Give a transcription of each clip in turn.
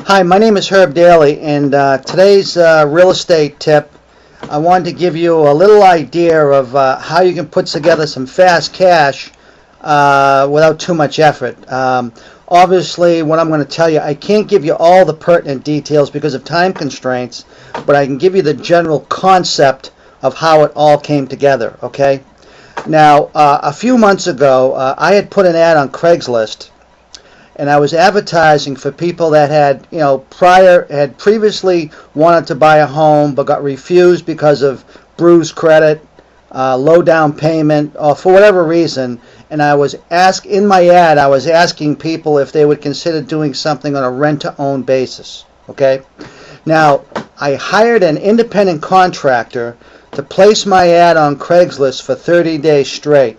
Hi, my name is Herb Daly, and today's real estate tip, I wanted to give you a little idea of how you can put together some fast cash without too much effort. Obviously, what I'm going to tell you, I can't give you all the pertinent details because of time constraints, but I can give you the general concept of how it all came together, okay? Now, a few months ago, I had put an ad on Craigslist, and I was advertising for people that had, had previously wanted to buy a home but got refused because of bruised credit, low down payment, or for whatever reason. And I was in my ad, I was asking people if they would consider doing something on a rent-to-own basis. Okay. Now, I hired an independent contractor to place my ad on Craigslist for 30 days straight.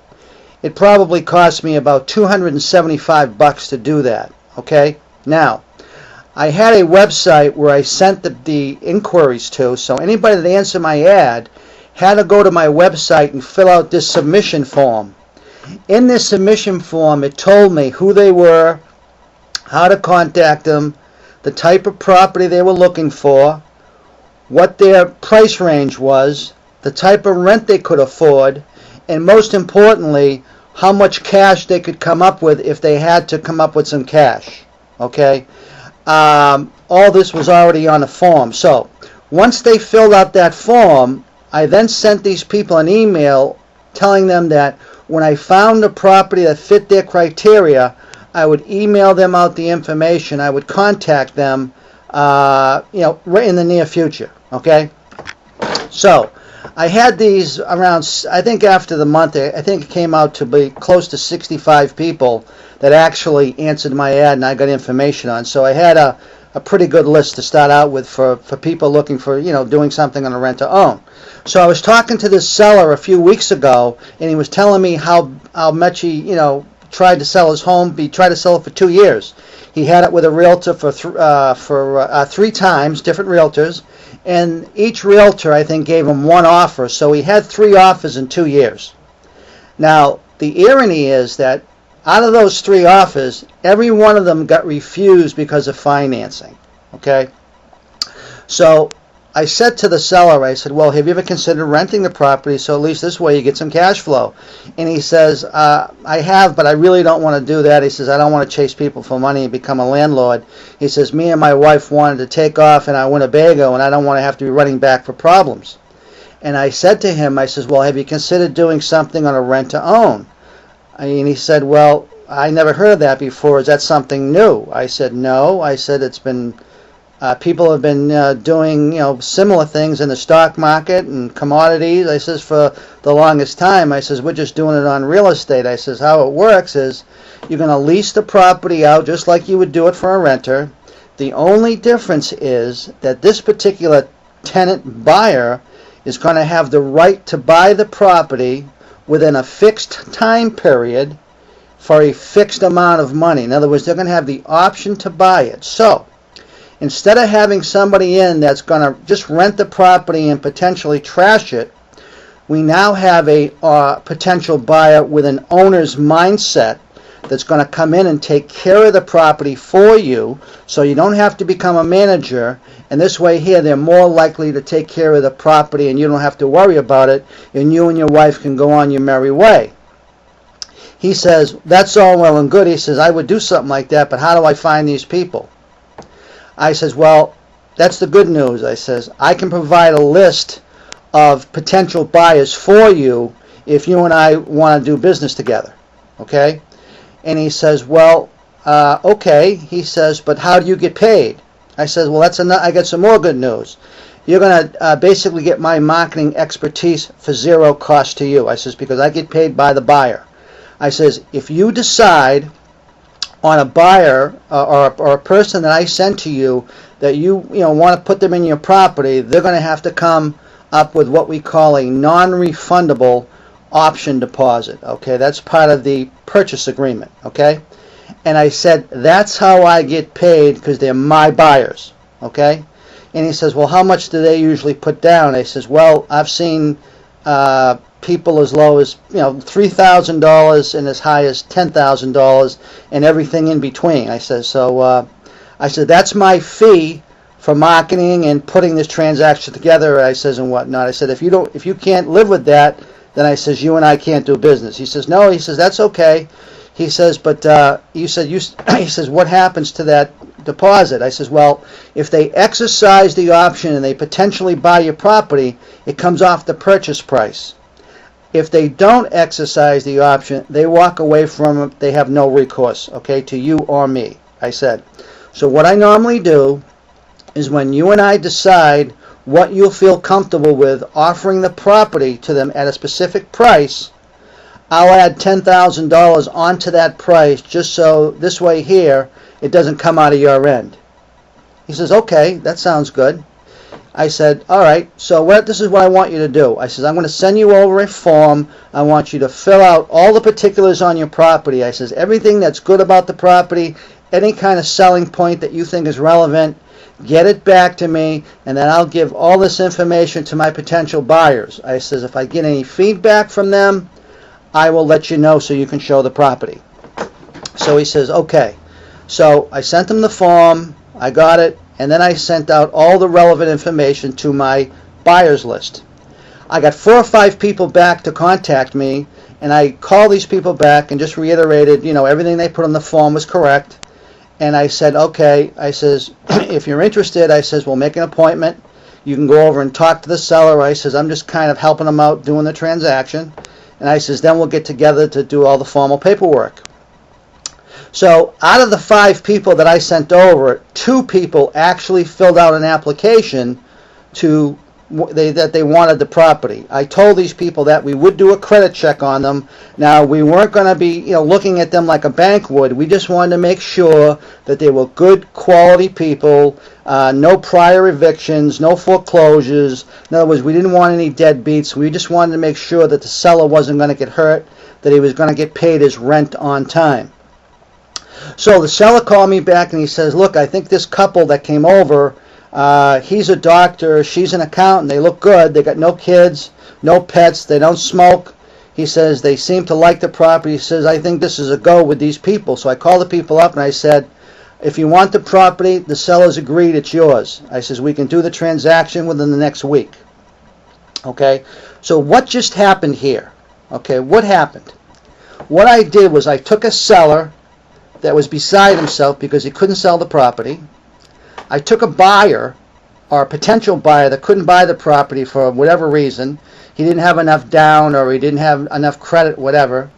It probably cost me about $275 to do that. Okay. Now, I had a website where I sent the inquiries to, so anybody that answered my ad had to go to my website and fill out this submission form. In this submission form, it told me who they were, how to contact them, the type of property they were looking for, what their price range was, the type of rent they could afford, and most importantly, how much cash they could come up with if they had to come up with some cash. Okay? All this was already on the form. So, once they filled out that form, I then sent these people an email telling them that when I found a property that fit their criteria, I would email them out the information. I would contact them, right in the near future. Okay? So, I had these around, I think after the month, I think it came out to be close to 65 people that actually answered my ad and I got information on. So I had a pretty good list to start out with for people looking for, doing something on a rent-to-own. So I was talking to this seller a few weeks ago, and he was telling me how much he, tried to sell his home. He tried to sell it for 2 years. He had it with a realtor for 3 times, different realtors, and each realtor, I think, gave him one offer. So he had 3 offers in 2 years. Now, the irony is that out of those 3 offers, every one of them got refused because of financing. Okay? So I said to the seller, I said, well, have you ever considered renting the property so at least this way you get some cash flow? And he says, I have, but I really don't want to do that. He says, I don't want to chase people for money and become a landlord. He says, me and my wife wanted to take off in our Winnebago, and I don't want to have to be running back for problems. And I said to him, I says, well, have you considered doing something on a rent-to-own? And he said, well, I never heard of that before. Is that something new? I said, no. I said, it's been... people have been doing similar things in the stock market and commodities. I says for the longest time. I says we're just doing it on real estate. I says how it works is you're going to lease the property out just like you would do it for a renter. The only difference is that this particular tenant buyer is going to have the right to buy the property within a fixed time period for a fixed amount of money. In other words, they're going to have the option to buy it. So instead of having somebody in that's going to just rent the property and potentially trash it, we now have a potential buyer with an owner's mindset that's going to come in and take care of the property for you, so you don't have to become a manager. And this way here, they're more likely to take care of the property and you don't have to worry about it, and you and your wife can go on your merry way. He says, that's all well and good. He says, I would do something like that, but how do I find these people? I says, well, that's the good news. I says, I can provide a list of potential buyers for you if you and I want to do business together. Okay? And he says, well, okay. He says, but how do you get paid? I says, well, I got some more good news. You're going to basically get my marketing expertise for zero cost to you. I says, because I get paid by the buyer. I says, if you decide on a buyer or a person that I send to you that you want to put them in your property, they're going to have to come up with what we call a non-refundable option deposit. Okay, that's part of the purchase agreement. Okay, and I said that's how I get paid because they're my buyers. Okay, and he says, well, how much do they usually put down? I says, well, I've seen people as low as $3,000 and as high as $10,000 and everything in between. I said, so I said, that's my fee for marketing and putting this transaction together, I says, and whatnot. I said, if you can't live with that, then I says, you and I can't do business. He says, no, he says, that's okay. He says, but he says, what happens to that deposit? I says, well, if they exercise the option and they potentially buy your property, it comes off the purchase price. If they don't exercise the option, they walk away from it. They have no recourse, okay, to you or me, I said. So what I normally do is when you and I decide what you'll feel comfortable with offering the property to them at a specific price, I'll add $10,000 onto that price just so this way here it doesn't come out of your end. He says, okay, that sounds good. I said, all right, so this is what I want you to do. I says, I'm going to send you over a form. I want you to fill out all the particulars on your property. I says, everything that's good about the property, any kind of selling point that you think is relevant, get it back to me, and then I'll give all this information to my potential buyers. I says, if I get any feedback from them, I will let you know so you can show the property. So he says, okay. So I sent him the form, I got it, and then I sent out all the relevant information to my buyers list. I got 4 or 5 people back to contact me, and I called these people back and just reiterated, everything they put on the form was correct. And I said, okay, I says, if you're interested, I says, we'll make an appointment. You can go over and talk to the seller. I says, I'm just kind of helping them out doing the transaction. And I says, then we'll get together to do all the formal paperwork. So out of the 5 people that I sent over, 2 people actually filled out an application that they wanted the property. I told these people that we would do a credit check on them. Now, we weren't going to be looking at them like a bank would. We just wanted to make sure that they were good quality people, no prior evictions, no foreclosures. In other words, we didn't want any deadbeats. We just wanted to make sure that the seller wasn't going to get hurt, that he was going to get paid his rent on time. So the seller called me back and he says, look, I think this couple that came over, he's a doctor, she's an accountant, they look good, they got no kids, no pets, they don't smoke. He says they seem to like the property. He says, I think this is a go with these people. So I called the people up and I said, if you want the property, the sellers agreed, it's yours. I says, we can do the transaction within the next week. Okay, so what just happened here? Okay, what happened? What I did was I took a seller that was beside himself because he couldn't sell the property. I took a buyer or a potential buyer that couldn't buy the property for whatever reason. He didn't have enough down or he didn't have enough credit, whatever.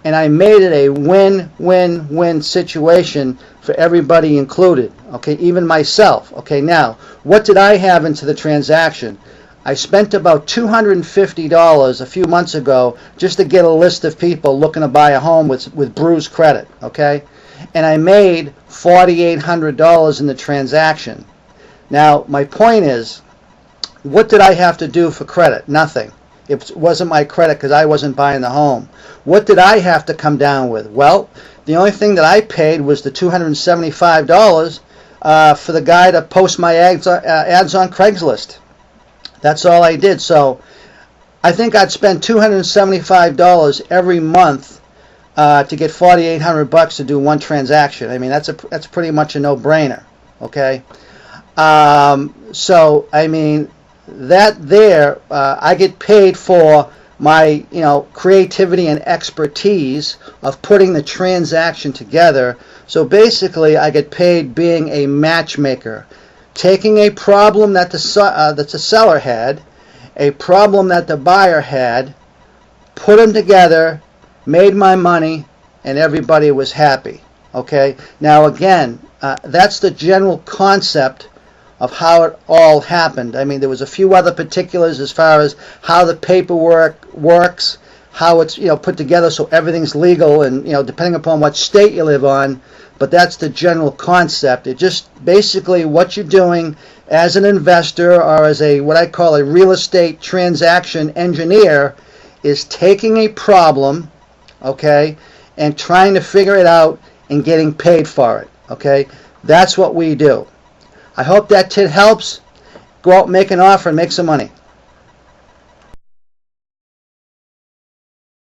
And I made it a win-win-win situation for everybody included, okay, even myself. Okay, now, what did I have into the transaction? I spent about $250 a few months ago just to get a list of people looking to buy a home with bruised credit, okay? And I made $4,800 in the transaction. Now, my point is, what did I have to do for credit? Nothing. It wasn't my credit because I wasn't buying the home. What did I have to come down with? Well, the only thing that I paid was the $275 for the guy to post my ads on Craigslist. That's all I did. So I think I'd spend $275 every month to get $4,800 to do one transaction. I mean, that's pretty much a no-brainer. Okay. So I mean, I get paid for my creativity and expertise of putting the transaction together. So basically, I get paid being a matchmaker, taking a problem that the seller had, a problem that the buyer had, put them together, made my money, and everybody was happy. Okay. Now again, that's the general concept of how it all happened. I mean, there was a few other particulars as far as how the paperwork works, how it's put together so everything's legal, and depending upon what state you live on. But that's the general concept. It just basically what you're doing as an investor or as what I call a real estate transaction engineer is taking a problem, okay, and trying to figure it out and getting paid for it. Okay, that's what we do. I hope that tip helps. Go out and make an offer and make some money.